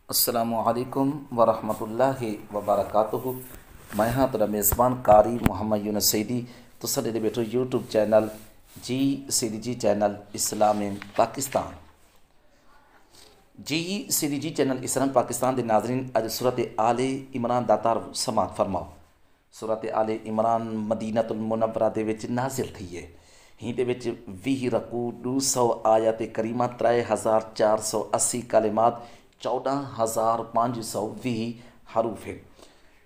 السلام علیکم ورحمۃ اللہ وبرکاتہ۔ میں ہاں تو میزبان قاری محمد یونس سعیدی تو سڈے بیٹھو یوٹیوب چینل جی سعیدی جی چینل اسلامک پاکستان جی سعیدی جی چینل اسلام پاکستان دے ناظرین، اج سورۃ آل عمران دا تعارف سماعت فرماؤ۔ سورۃ آل عمران مدینۃ المنورہ دے وچ نازل تھی ہے۔ ہی دے وچ 20 رکوع 200 آیات کریمہ 3480 کلمات 14520 حروف ہے۔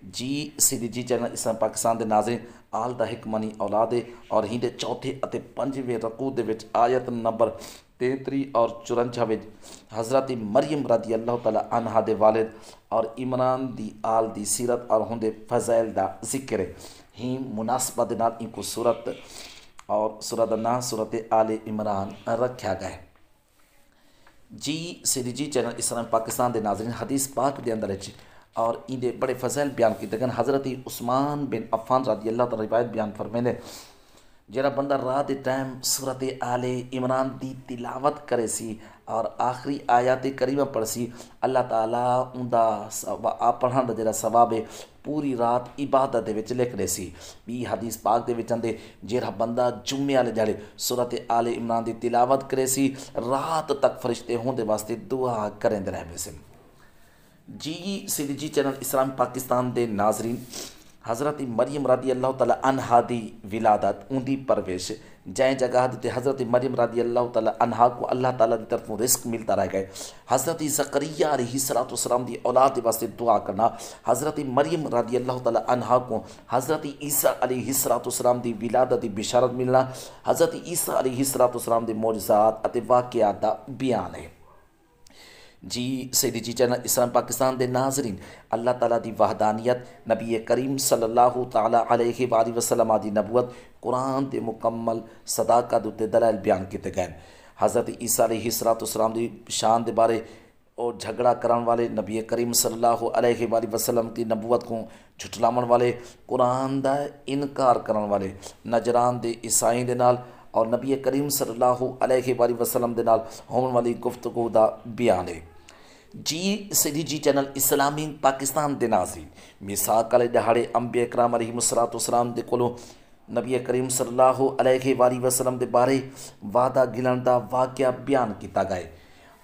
جی سعیدی جی چینل اسلام پاکستان دے ناظرین، آل دا ایک منی اولاد ہے اور ہی دے چوتھے اتے پنجویں رکوع دے وچ آیت نمبر 33 اور 54 وچ حضرت مریم رضی اللہ تعالی عنہا دے والد اور عمران دی آل دی سیرت اور ہوں دے فضائل دا ذکر ہے۔ ہی مناسبت دے نال ان کو سورت اور سورۃ دا نام سورۃ آل عمران رکھا گیا ہے۔ جی سعیدی جی چینل اسلام پاکستان دے ناظرین، حدیث پاک دے اندر اور ان دے بڑے فضائل بیان کیتے گئے۔ حضرت عثمان بن عفان رضی اللہ تعالی روایت بیان فرمائے، جڑا بندہ رات دے ٹائم سورۃ آل عمران دی تلاوت کرے سی اور آخری آیات کریمہ پڑھ سی، اللہ تعالیٰ اوندا پڑھن دا جڑا ثواب ہے پوری رات عبادت دے وچ لکھ دے سی۔ بھی حدیث پاک دے وچ آندے جڑا بندہ جمعے والے جڑے سورۃ آل عمران دی تلاوت کرے سی، رات تک فرشتے ہون دے واسطے دعا کریندے رہے سی۔ جی سعیدی جی چینل اسلام پاکستان دے ناظرین، حضرت مریم رضی اللہ تعالی عنہا دی ولادت ان دی پرورش جائیں جگہ دیتے حضرت مریم رضی اللہ تعالی عنہا کو اللہ تعالیٰ دی طرف رزق ملتا رہ گئے۔ حضرت زکریا علیہ السلام دی اولاد دے واسطے دعا کرنا، حضرت مریم رضی اللہ تعالی عنہا کو حضرت عیسیٰ علیہ السلام دی ولادت دی بشارت ملنا، حضرت عیسیٰ علیہ السلام دی معجزات اتے واقعات دا بیان ہے۔ جی سعیدی جی چینل اسلام پاکستان دے ناظرین، اللہ تعالیٰ دی وحدانیت، نبی کریم صلی اللہ تعالیٰ علیہ وآلہ وسلم دی نبوت، قرآن دے مکمل صداقت تے دلائل بیان کیتے گئے۔ حضرت عیسیٰ علیہ السلام دی شان دے بارے اور جھگڑا کرن والے، نبی کریم صلی اللہ علیہ وآلہ وسلم کی نبوت کو جھٹلاون والے، قرآن دا انکار کرن والے نجران دے عیسائی دے نال اور نبی کریم صلی اللہ علیہ وآلہ وسلم دے نال ہون والی گفتگو دا بیان ہے۔ جی سعیدی جی چینل اسلامی پاکستان دے ناظرین، میثاق والے دہاڑے انبیاء کرام علیہ السلام دے کولوں نبی کریم صلی اللہ علیہ وآلہ وسلم دے بارے وعدہ گلن دا واقعہ بیان کیتا گئے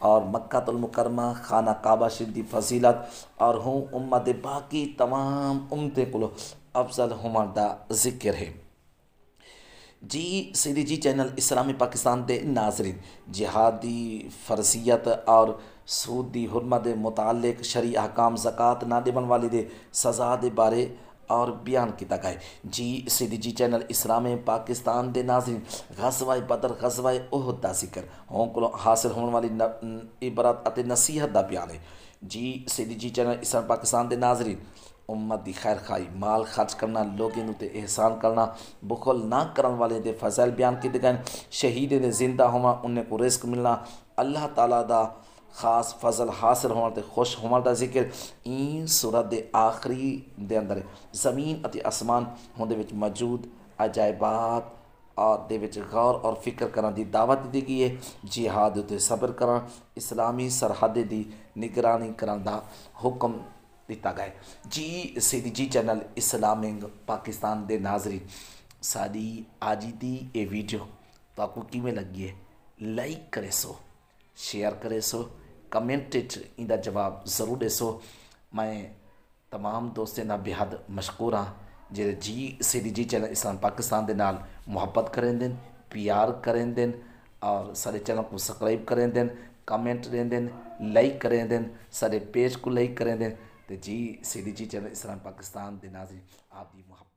اور مکہ المکرمہ خانہ کعبہ شریف دی فضیلت اور ہوں امت دے باقی تمام امتیں کولوں افضل ہون دا ذکر ہے۔ جی سعیدی جی چینل اسلامی پاکستان دے ناظرین، جہاد دی فرضیت اور سود دی حرمت دے متعلق شرعی احکام، زکوٰۃ نہ دیون والے دے سزا دے بارے اور بیان کیتا گیا ہے۔ جی سعیدی جی چینل اسلامی پاکستان دے ناظرین، غزوہ بدر، غزوہ احد دا ذکر، ہون کو حاصل ہونے والی عبرت اتے نصیحت دا بیان ہے۔ جی سعیدی جی چینل اسلام پاکستان دے ناظرین، امت دی خیر خواہی، مال خرچ کرنا، لوگوں تے احسان کرنا، بخل نہ کرن والے دے فضائل بیان کیتے گئے۔ شہید دے زندہ ہونا، انہیں کو رزق ملنا، اللہ تعالیٰ دا خاص فضل حاصل ہونا تے خوش ہونا دا ذکر این سورت دے آخری دے اندر زمین اتے آسمان ہون دے وچ موجود عجائبات اور دے وچ غور اور فکر کرن دی دعوت دی گئی ہے۔ جہاد تے صبر کرن، اسلامی سرحد دی نگرانی کرن دا حکم دیتا گیا ہے۔ جی سعیدی جی چینل اسلامک پاکستان دے ناظرین، ساری آجی دی اے ویڈیو تو آپ کو کیویں لگی ہے؟ لائک کرے سو، شیئر کرے سو، کمنٹ ان دا جواب ضرور دے سو۔ میں تمام دوستوں کا بے حد مشکور ہاں جے جی سعیدی جی چینل اسلام پاکستان دے نال محبت کریں دین، پیار کریں دین اور سارے چینل کو سبسکرائب کریں دین، کمنٹ دیں دین، لائک کریں دین، سارے پیج کو لائک کریں دین۔ تو جی سعیدی جی چینل اسلام پاکستان دے ناظرین، آپ دی محبت